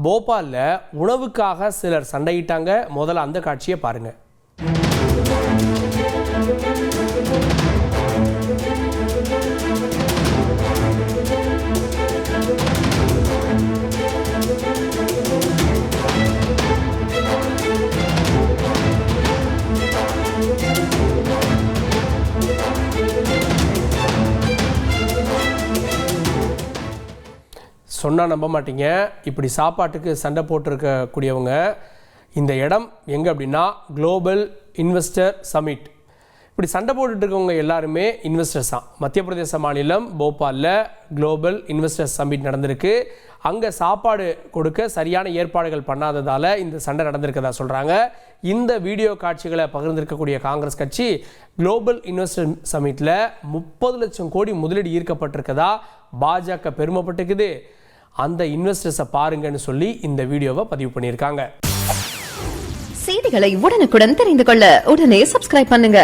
போபால்ல உணவுக்காக சிலர் சண்டையிட்டாங்க. முதல்ல அந்த காட்சியை பாருங்க. சொன்னால் நம்ப மாட்டீங்க, இப்படி சாப்பாட்டுக்கு சண்டை போட்டிருக்கக்கூடியவங்க. இந்த இடம் எங்கே அப்படின்னா குளோபல் இன்வெஸ்டர் சமிட். இப்படி சண்டை போட்டுட்டு இருக்கவங்க எல்லாருமே இன்வெஸ்டர்ஸ் தான். மத்திய பிரதேச மாநிலம் போபாலில் குளோபல் இன்வெஸ்டர் சமிட் நடந்திருக்கு. அங்கே சாப்பாடு கொடுக்க சரியான ஏற்பாடுகள் பண்ணாததால் இந்த சண்டை நடந்திருக்கதா சொல்கிறாங்க. இந்த வீடியோ காட்சிகளை பகிர்ந்திருக்கக்கூடிய காங்கிரஸ் கட்சி குளோபல் இன்வெஸ்டர் சமிட்டில் 30 லட்சம் கோடி முதலீடு ஈர்க்கப்பட்டிருக்கதா பாஜக பெருமைப்பட்டுக்குது. அந்த இன்வெஸ்டர்ஸை பாருங்கன்னு சொல்லி இந்த வீடியோவை பதிவு பண்ணியிருக்காங்க. செய்திகளை உடனுக்குடன் தெரிந்து கொள்ள உடனே சப்ஸ்கிரைப் பண்ணுங்க.